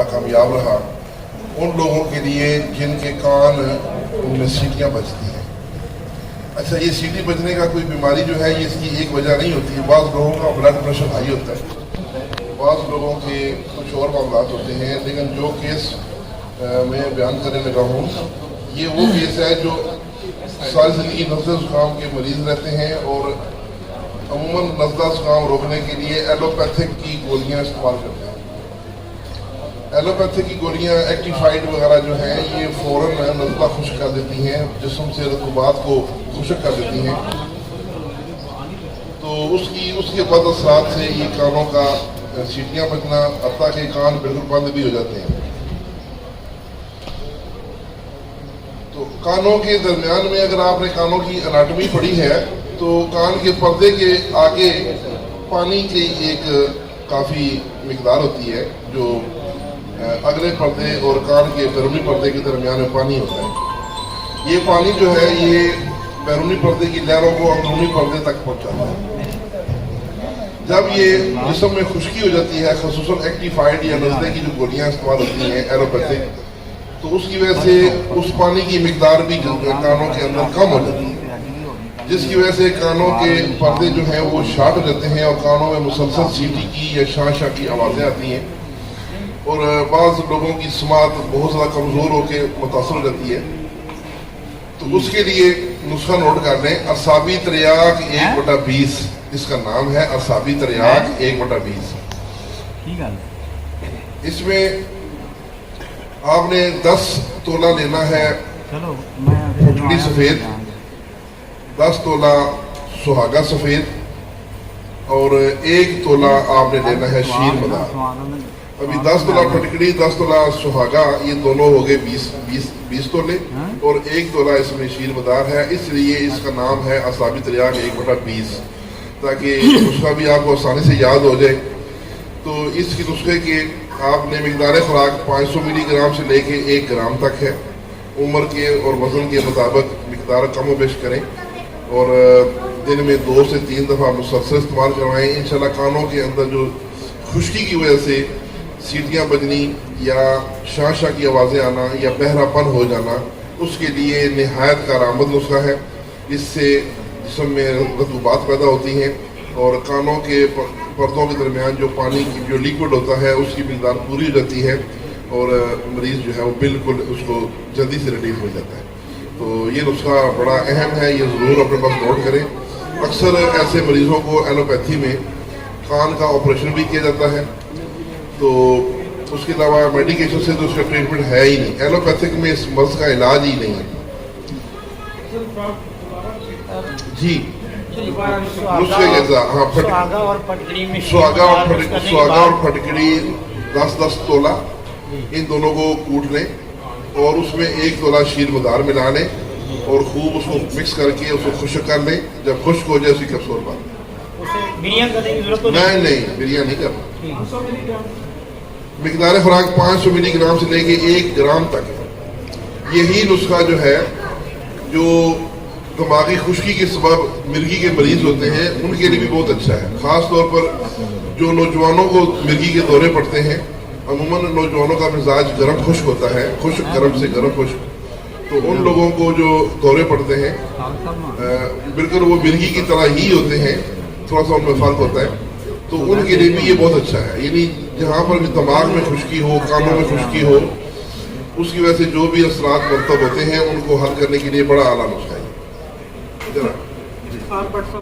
بڑا کامیاب رہا ان لوگوں کے لیے جن کے کان میں سیٹیاں بجتی ہیں۔ اچھا، یہ سیٹی بجنے کا کوئی بیماری جو ہے یہ اس کی ایک وجہ نہیں ہوتی ہے۔ بعض لوگوں کا بلڈ پریشر ہائی ہوتا ہے، بعض لوگوں کے کچھ اور معاملات ہوتے ہیں، لیکن جو کیس میں بیان کرنے لگا ہوں یہ وہ کیس ہے جو ساری زندگی نزلہ زکام کے مریض رہتے ہیں اور عموماً نزلہ زکام روکنے کے لیے ایلوپیتھک کی گولیاں استعمال کرتے ہیں۔ ایلوپیتھک کی گولیاں ایکٹیفائڈ وغیرہ جو ہیں یہ فوراً نزلہ خشک کر دیتی ہیں، جسم سے رطوبات کو خشک کر دیتی ہیں، تو اس کے بعد اثرات سے یہ کانوں کا سیٹیاں بجنا، حتیٰ کہ کان بالکل بند بھی ہو جاتے ہیں۔ تو کانوں کے درمیان میں اگر آپ نے کانوں کی اناٹمی پڑھی ہے تو کان کے پردے کے آگے پانی کی ایک کافی مقدار ہوتی ہے جو اگلے پردے اور کان کے بیرونی پردے کے درمیان میں پانی ہوتا ہے۔ یہ پانی جو ہے یہ بیرونی پردے کی لہروں کو اندرونی پردے تک پہنچاتا ہے۔ جب یہ جسم میں خشکی ہو جاتی ہے، خصوصاً ایکٹیفائڈ یا نزلے کی جو گولیاں استعمال ہوتی ہیں ایلوپیتھک، تو اس کی وجہ سے اس پانی کی مقدار بھی کانوں کے اندر کم ہو جاتی ہے، جس کی وجہ سے کانوں کے پردے جو ہیں وہ شارٹ ہو جاتے ہیں اور کانوں میں مسلسل سیٹی کی یا شاں شاں کی آوازیں آتی ہیں، اور بعض لوگوں کی سماعت بہت زیادہ کمزور ہو کے متاثر ہو جاتی ہے۔ تو اس کے لیے نسخہ نوٹ کر لیں، اعصابی تریاق 1/20، اس کا نام ہے اعصابی تریاق 1/20۔ اس میں آپ نے 10 تولہ لینا ہے پھٹڑی سفید، 10 تولہ سہاگا سفید اور 1 تولہ آپ نے لینا ہے شیر مدار۔ ابھی 10 تولہ پھٹکڑی، 10 تولہ سہاگا، یہ دونوں ہو گئے 20 تولے، اور 1 تولہ اس میں شیر مدار ہے، اس لیے اس کا نام ہے اعصابی تریاق 1/20، تاکہ نسخہ بھی آپ کو آسانی سے یاد ہو جائے۔ تو اس کی نسخے کے آپ نے مقدار خوراک 500 ملی گرام سے لے کے 1 گرام تک ہے، عمر کے اور وزن کے مطابق مقدار کم و بیش کریں، اور دن میں 2 سے 3 دفعہ مسلسل استعمال کروائیں۔ انشاءاللہ کانوں کے اندر جو خشکی کی وجہ سے سیٹیاں بجنی یا شاں شاں کی آوازیں آنا یا بہرا پن ہو جانا، اس کے لیے نہایت کارآمد نسخہ ہے۔ اس سے جسم میں رطوبات پیدا ہوتی ہیں اور کانوں کے پردوں کے درمیان جو پانی کی جو لیکوڈ ہوتا ہے اس کی مقدار پوری ہو جاتی ہے اور مریض جو ہے وہ بالکل اس کو جلدی سے ریلیف ہو جاتا ہے۔ تو یہ نسخہ بڑا اہم ہے، یہ ضرور اپنے پاس نوٹ کریں۔ اکثر ایسے مریضوں کو ایلوپیتھی میں کان کا آپریشن بھی کیا جاتا ہے، تو اس کے علاوہ میڈیکیشن سے تو اس کا ٹریٹمنٹ ہے ہی نہیں، ایلوپیتھک میں اس مرض کا علاج ہی نہیں ہے۔ جی، نسخے کے ساتھ سہاگا اور پھٹکڑی 10 تولہ، ان دونوں کو کوٹ لیں اور اس میں 1 تولہ شیر مدار ملا لیں اور خوب اس کو مکس کر کے اس کو خشک کر لیں۔ جب خشک ہو جائے اسی کیپسول باندھ نہیں، بریاں نہیں کرنا۔ مقدار خوراک 500 ملی گرام سے لے کے 1 گرام تک ہے۔ یہی نسخہ جو ہے جو دماغی خشکی کے سبب مرگی کے مریض ہوتے ہیں ان کے لیے بھی بہت اچھا ہے، خاص طور پر جو نوجوانوں کو مرگی کے دورے پڑتے ہیں۔ عموماً نوجوانوں کا مزاج گرم خشک ہوتا ہے، خشک گرم سے گرم خشک، تو ان لوگوں کو جو دورے پڑتے ہیں بالکل وہ مرگی کی طرح ہی ہوتے ہیں، تھوڑا سا ان میں فرق ہوتا ہے، تو ان کے لیے بھی یہ بہت اچھا ہے۔ یعنی جہاں پر بھی دماغ میں خشکی ہو، کانوں میں خشکی ہو، اس کی وجہ سے جو بھی اثرات مرتب ہوتے ہیں ان کو حل کرنے کے لیے بڑا اعلیٰ نسخہ ہے۔